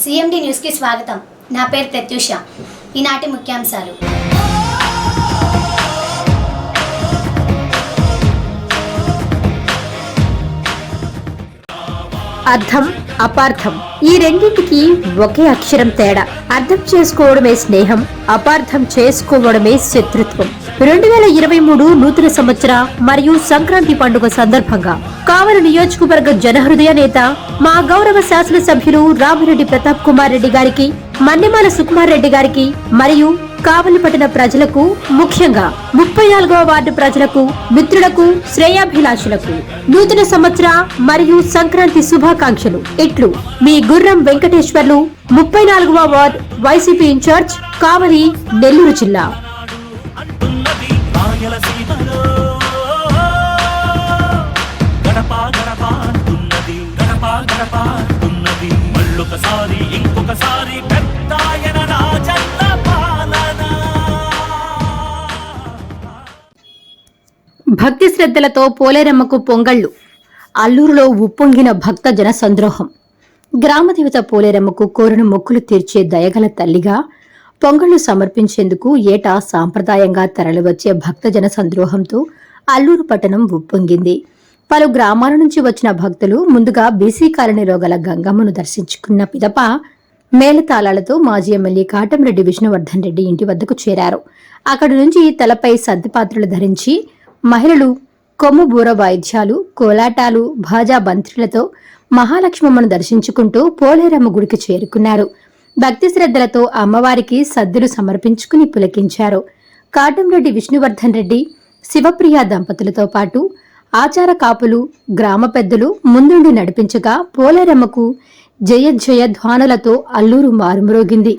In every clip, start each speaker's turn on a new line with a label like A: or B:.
A: CMD న్యూస్కి స్వాగతం. నా పేరు ప్రత్యూష. ఈనాటి ముఖ్యాంశాలు.
B: అర్థం, అపార్థం ఈ రెండింటికి ఒకే అక్షరం తేడా. అర్థం చేసుకోవడమే స్నేహం, అపార్థం చేసుకోవడమే శత్రుత్వం. 2023 నూతన సంవత్సర మరియు సంక్రాంతి పండుగ సందర్భంగా కావలి నియోజకవర్గ జనహృదయ నేత మా గౌరవ శాసనసభ్యులు రామిరెడ్డి ప్రతాప్ కుమార్ రెడ్డి గారికి, మన్నెమాల సుకుమార్ రెడ్డి గారికి మరియు కావలి పట్టణ ప్రజలకు, ముఖ్యంగా 34వ వార్డు ప్రజలకు, మిత్రులకు, శ్రేయాభిలాషులకు నూతన సంవత్సర మరియు సంక్రాంతి శుభాకాంక్షలు. ఇట్లు మీ గుర్రం వెంకటేశ్వర్లు, 34వ వార్డ్ వైసీపీ ఇన్ఛార్జ్, కావలి, నెల్లూరు జిల్లా. భక్తి శ్రద్ధలతో పోలేరమ్మకు పొంగళ్లు. అల్లూరులో ఉప్పొంగిన భక్త జన సంద్రోహం. గ్రామదేవత పోలేరమ్మకు కోరిన మొక్కులు తీర్చే దయగల తల్లిగా పొంగళ్లు సమర్పించేందుకు ఏటా సాంప్రదాయంగా తరలివచ్చే భక్తజన సంద్రోహంతో అల్లూరు పట్టణం ఉప్పొంగింది. పలు గ్రామాల నుంచి వచ్చిన భక్తులు ముందుగా బీసీ కాలనీలో గల గంగమ్మను దర్శించుకున్న పిదప మేళతాళాలతో మాజీ ఎమ్మెల్యే కాటంరెడ్డి విష్ణువర్ధన్ రెడ్డి ఇంటి వద్దకు చేరారు. అక్కడి నుంచి తలపై సద్దిపాత్రలు ధరించి మహిళలు కొమ్ము బూర వాయిద్యాలు, కోలాటాలు, భాజా బంత్రులతో మహాలక్ష్మమ్మను దర్శించుకుంటూ పోలేరమ్మ గుడికి చేరుకున్నారు. భక్తి శ్రద్ధలతో అమ్మవారికి సద్దులు సమర్పించుకుని పులకించారు. కాటంరెడ్డి విష్ణువర్ధన్ రెడ్డి, శివప్రియ దంపతులతో పాటు ఆచార కాపులు, గ్రామ పెద్దలు ముందుండి నడిపించగా పోలేరమ్మకు జయ జయ ధ్వానులతో అల్లూరు మారుమ్రోగింది.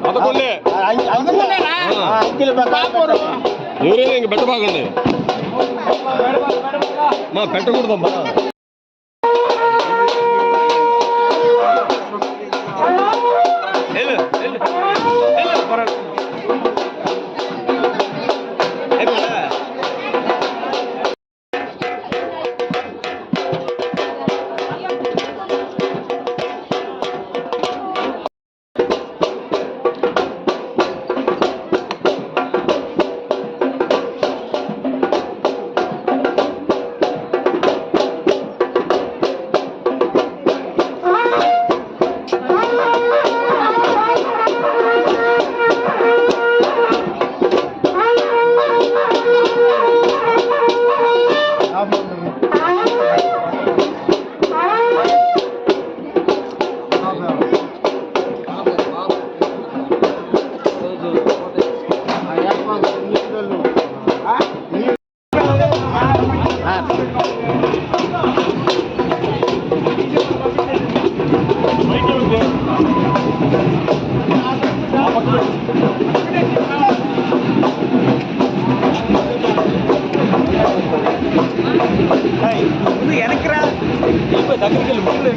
C: పదకొండే ఎవరైనా ఇంక పెట్ట బాగుంది మా పెట్టకూడదమ్మా.
D: వెనక్రా దగ్గరికి వెళ్ళి ముందు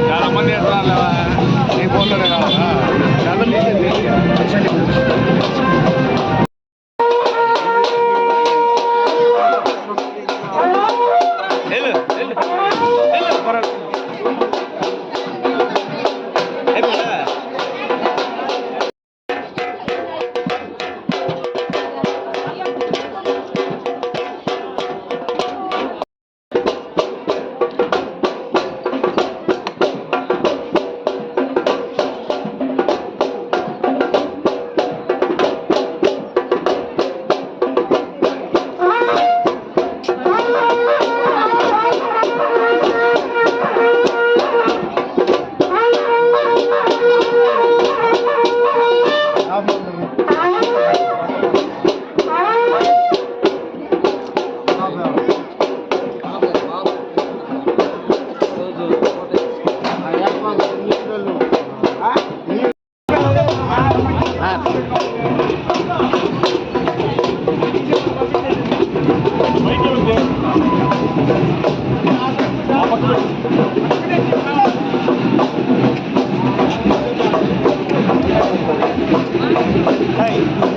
C: చాలా మంది ఎట్లా నీ ఫోన్లోనే కావాలా
D: ముందు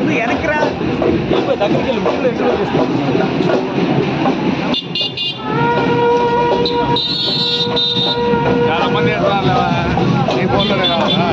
D: వెనక్రా దగ్గరికి వెళ్ళి ముందు
C: చాలా మంది ఎట్లా నీ ఫోన్లోనే కావాలా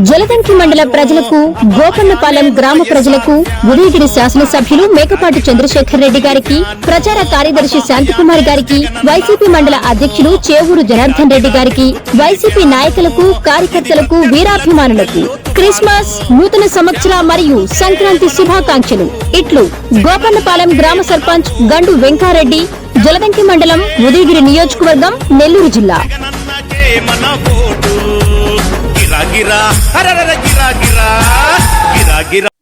B: జలదంకి మండల ప్రజలకు, గోపన్నపాలెం గ్రామ ప్రజలకు, ఉదయగిరి శాసనసభ్యులు మేకపాటి చంద్రశేఖర్ రెడ్డి గారికి, ప్రచార కార్యదర్శి శాంతికుమార్ గారికి, వైసీపీ మండల అధ్యక్షులు చేవూరు జనార్దన్ రెడ్డి గారికి, వైసీపీ నాయకులకు, కార్యకర్తలకు, వీరాభిమానులకు క్రిస్మస్, నూతన సంవత్సర మరియు సంక్రాంతి శుభాకాంక్షలు. ఇట్లు గోపన్నపాలెం గ్రామ సర్పంచ్ గండు వెంకారెడ్డి, జలదంకి మండలం, ఉదయగిరి నియోజకవర్గం, నెల్లూరు జిల్లా.
E: గిరా గిరా గిరా గిరా గిరా గిరా